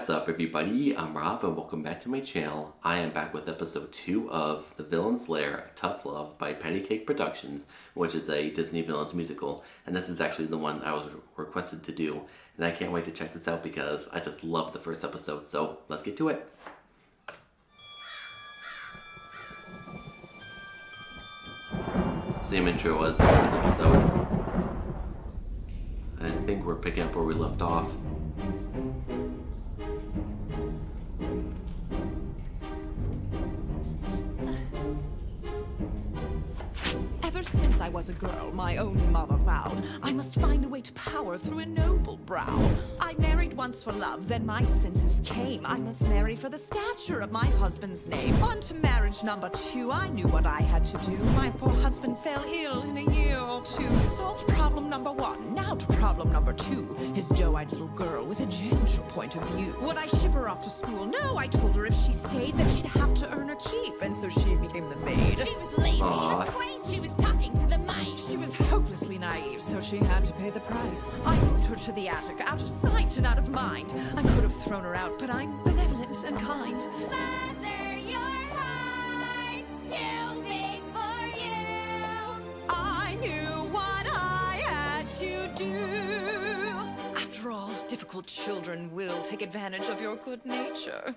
What's up everybody, I'm Rob and welcome back to my channel. I am back with episode 2 of The Villain's Lair, Tough Love by Pattycake Productions, which is a Disney Villains musical, and this is actually the one I was requested to do, and I can't wait to check this out because I just love the first episode, so let's get to it. Same intro as the first episode. I think we're picking up where we left off. Ever since I was a girl, my own mother vowed I must find a way to power through a noble brow. I married once for love, then my senses came. I must marry for the stature of my husband's name. On to marriage number 2, I knew what I had to do. My poor husband fell ill in a year or 2. Solved problem number 1, now to problem number 2. His doe-eyed little girl with a gentle point of view. Would I ship her off to school? No, I told her if she stayed, that she'd have to earn her keep, and so she became the maid. She was lazy, she was crazy, she was talking to the mice. She was hopelessly naive, so she had to pay the price. I moved her to the attic, out of sight and out of mind. I could have thrown her out, but I'm benevolent and kind. Mother, your heart's too big for you. I knew what I had to do. After all, difficult children will take advantage of your good nature.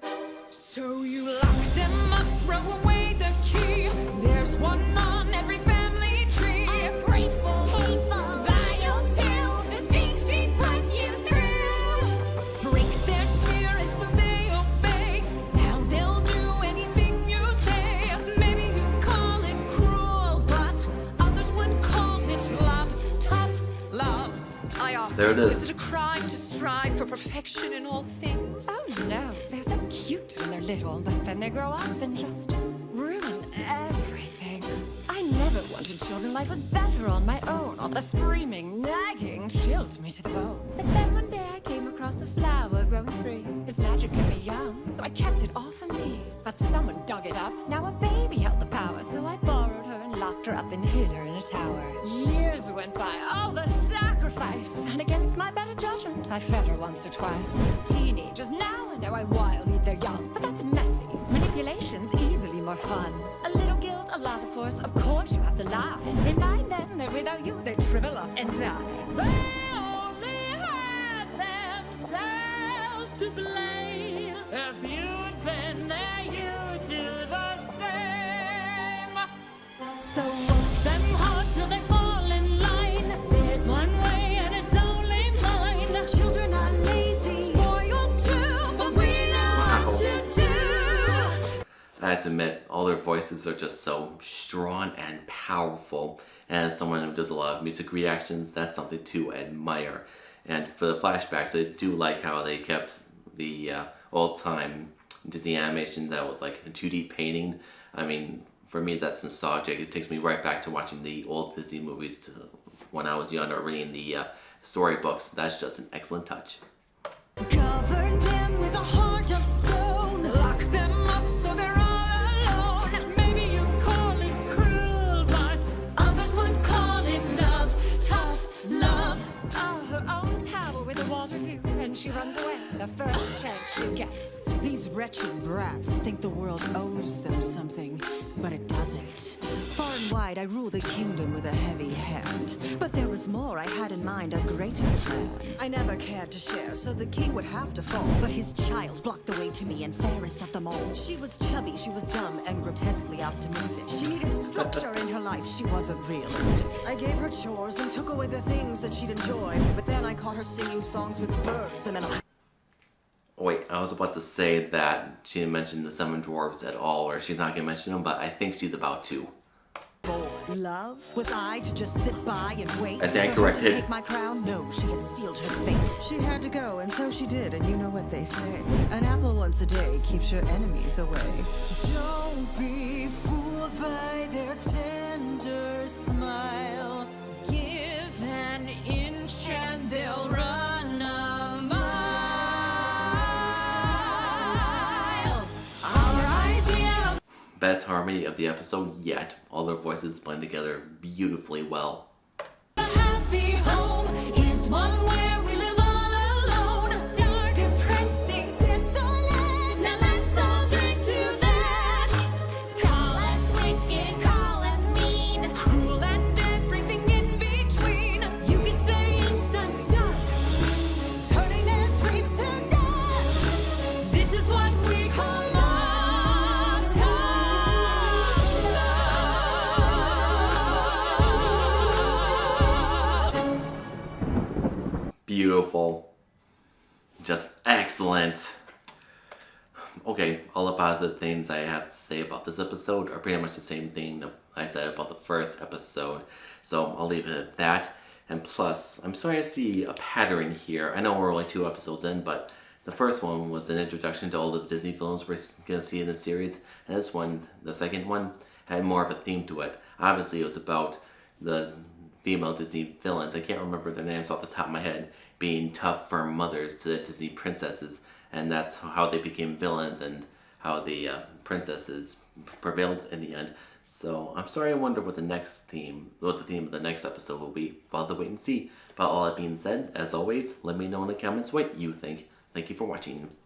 So you lock them up, throw away the key. There's one on every family tree. Ungrateful, hateful, vile too. The things she put you through. Break their spirit so they obey. Now they'll do anything you say. Maybe you call it cruel, but others would call it love. Tough love. I ask There it you, is. is it a crime to strive for perfection in all things? Oh no, they're so cute when they're little, but then they grow up and just ruin everything. I never wanted children, life was better on my own. All the screaming, nagging chilled me to the bone. But then one day I came across a flower growing free. Its magic kept me young, so I kept it all for me. But someone dug it up, now a baby held the power. So I borrowed her and locked her up and hid her in a tower. Years went by, all the sacrifice, and against my better judgment, I fed her once or twice. Teenagers now, I know I wild eat their young, but that's messy. Manipulation's easily more fun. A little guilt, a lot of force, of course you have to lie. Remind them that without you, they shrivel up and die. They only had themselves to blame. If you'd been there, you'd do the same. So work them hard till they fall in line. There's one way and it's only mine. Children are lazy, spoiled too, but we know what to do. I have to admit, all their voices are just so strong and powerful. And as someone who does a lot of music reactions, that's something to admire. And for the flashbacks, I do like how they kept the old-time Disney animation that was like a 2D painting. I mean, for me, that's nostalgic. It takes me right back to watching the old Disney movies to when I was younger, reading the storybooks. That's just an excellent touch. Govern them with a heart of stone. Lock them up so they're all alone. Maybe you call it cruel, but Others would call it love. Tough love. Oh, her own tower with a water view, and she runs away the first chance she gets. These wretched brats think the world owes them something, but it doesn't. Far and wide, I rule the kingdom with a heavy hand. But there was more. I had in mind, a greater plan. I never cared to share, so the king would have to fall. But his child blocked the way to me, and fairest of them all. She was chubby, she was dumb, and grotesquely optimistic. She needed structure in her life, she wasn't realistic. I gave her chores and took away the things that she'd enjoy. But then I caught her singing songs with birds, and then Wait, I was about to say that she didn't mention the Seven Dwarves at all, or she's not going to mention them, but I think she's about to. boy. Love? Was I to just sit by and wait I stand for her to corrected. take my crown? No, she had sealed her fate. She had to go, and so she did, and you know what they say. An apple once a day keeps your enemies away. Don't be fooled by their tender smile. Give an inch and they'll run a mile. Our idea of Best harmony of the episode yet. All their voices blend together beautifully well. a happy home is one where we live all alone. Dark, depressing, this beautiful. Just excellent. Okay, all the positive things I have to say about this episode are pretty much the same thing that I said about the first episode. So I'll leave it at that. And plus, I'm starting to see a pattern here. I know we're only 2 episodes in, but the first one was an introduction to all the Disney villains we're going to see in the series. And this one, the second one, had more of a theme to it. Obviously, it was about the female Disney villains. I can't remember their names off the top of my head. Being tough, firm mothers to the Disney princesses. And that's how they became villains and how the princesses prevailed in the end. So I'm sorry, I wonder what the theme of the next episode will be. We'll have to wait and see. But all that being said, as always, let me know in the comments what you think. Thank you for watching.